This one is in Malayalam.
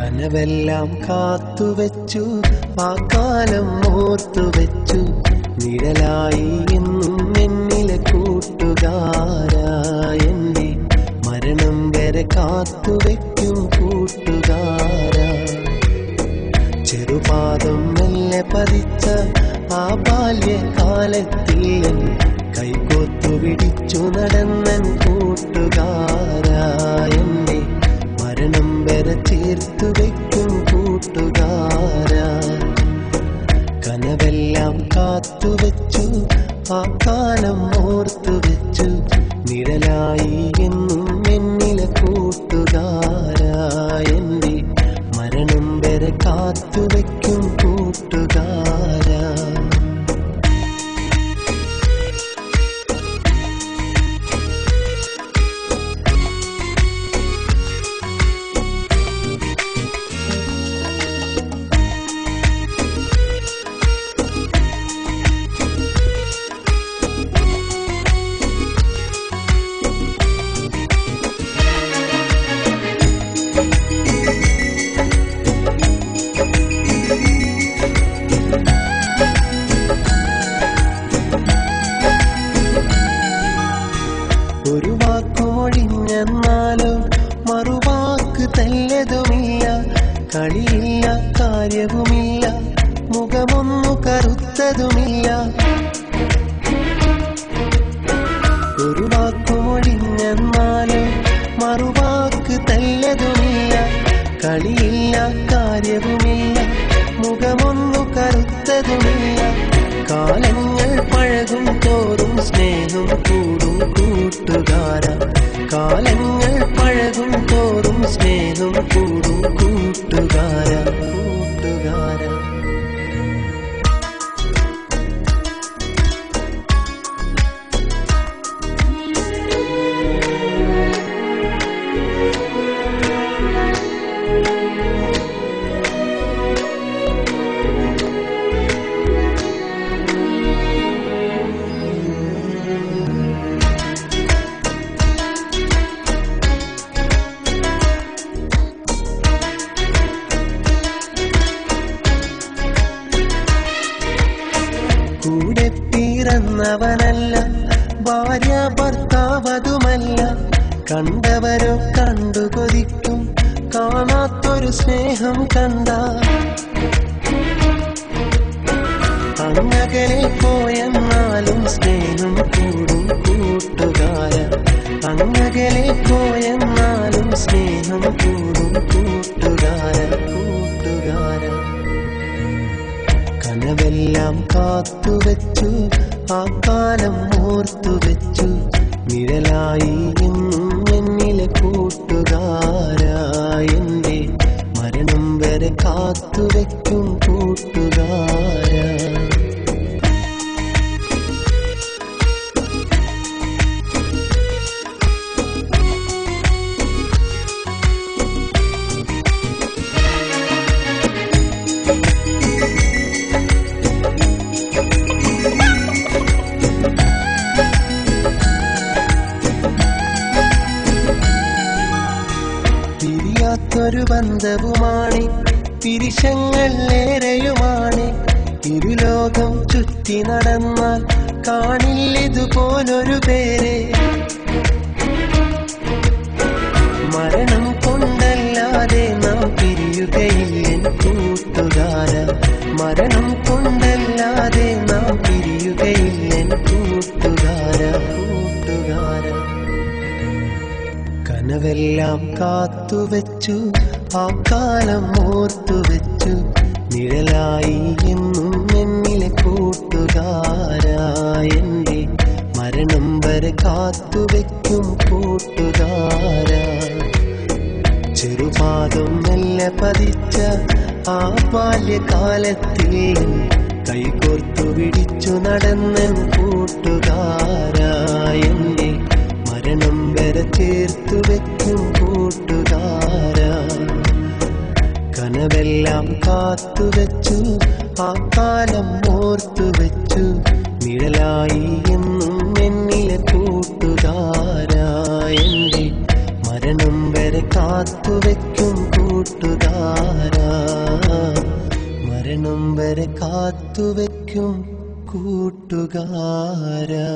കനവെല്ലാം കാത്തുവെച്ചു, ആ കാലം ഓർത്തുവെച്ചു. നിഴലായി എന്നും എന്നിലെ കൂട്ടുകാരാ, എന്റെ മരണം വരെ കാത്തുവെക്കും കൂട്ടുകാരാ. ചെറുപാദം മെല്ലെ പതിച്ച ആ ബാല്യകാലത്തിൽ കൈകോർത്തു പിടിച്ചു നടന്നൻ കൂട്ടുകാരാ, എന്നെ മരണം വരെ ചേർത്തു വയ്ക്കും കൂട്ടുകാരാ. കനവെല്ലാം കാത്തുവെച്ചു, ആ കാലം ഓർത്തുവെച്ചു. നിഴലായി എന്നും എന്നിലെ കൂട്ടുകാരാ, എന്റെ മരണം വരെ കാത്തുവെക്കും കൂട്ടുകാരാ. ഒരു വാക്കുമൊഴിഞ്ഞെന്നാലോ മറുവാക്ക് തെല്ലതുമില്ല. കളിയില്ല, കാര്യവുമില്ല, മുഖമൊന്നു കറുത്തതുമില്ല. ഒരു വാക്കുമൊഴിഞ്ഞെന്നാലോ മറുവാക്ക് തെല്ലതുമില്ല. കളിയില്ല, കാര്യവുമില്ല, മുഖമൊന്നു കറുത്തതുമില്ല. കാലങ്ങൾ പഴകും തോറും സ്നേഹം കൂടും കൂട്ടുകാരാ. കാലങ്ങൾ പഴകും തോറും സ്നേഹം കൂടും കൂട്ടുകാരാ, കൂട്ടുകാരാ. കൂടെ പിറന്നവനല്ല, ഭാര്യ ഭർത്താവതുമല്ല. കണ്ടവരോ കണ്ടു കൊതിക്കും, കാണാത്തൊരു സ്നേഹം കണ്ട. അങ്ങകലെ പോയെന്നാലും സ്നേഹം കൂടും കൂട്ടുകാര. അങ്ങകലെ പോയെന്നാലും സ്നേഹം കൂടും കൂട്ടുകാര, കൂട്ടുകാര. കനവെല്ലാം കാത്തുവെച്ചു, ആ കാലം ഓർത്തുവെച്ചു. നിഴലായി എന്നും എന്നിലെ കൂട്ടുകാരാ, എന്റെ മരണം വരെ കാത്തുവെക്കും കൂട്ടുകാരാ. പിരിയാത്തൊരു ബന്ധവുമാണ്, പിരിശങ്ങൾ ഏറെയുമാണ്. ഇരുലോകം ചുറ്റി നടന്നാൽ കാണില്ലിതുപോലൊരു പേരെ. മരണം കൊണ്ടല്ലാതെ നാം പിരിയുകയില്ലെൻ കൂട്ടുകാര. മരണം കൊണ്ടല്ലാതെ നാം പിരിയുകയില്ലെൻ കൂട്ടുകാര, കൂട്ടുകാര. കനവെല്ലാം കാത്തുവെച്ചു, ആ കാലം ഓർത്തുവെച്ചു. നിഴലായി എന്നും എന്നിലെ കൂട്ടുകാരാ, എന്റെ മരണം വരെ കാത്തുവെക്കും കൂട്ടുകാരാ. ചെറുപാദം മെല്ലെ പതിച്ച ആ ബാല്യകാലത്തിൽ കൈകോർത്തു പിടിച്ചു നടന്നൻ കൂട്ടുകാരാ, എന്റെ മരണം വരെ ചേർത്തു വെക്കും കൂട്ടുകാരാ. കനവെല്ലാം കാത്തുവെച്ചു, ആ കാലം ഓർത്തുവെച്ചു. നിഴലായി എന്നും എന്നിലെ കൂട്ടുകാരാ, എന്റെ മരണം വരെ കാത്തുവെക്കും കൂട്ടുകാരാ. അതുവരെ കാത്തുവെക്കും കൂട്ടുകാരാ.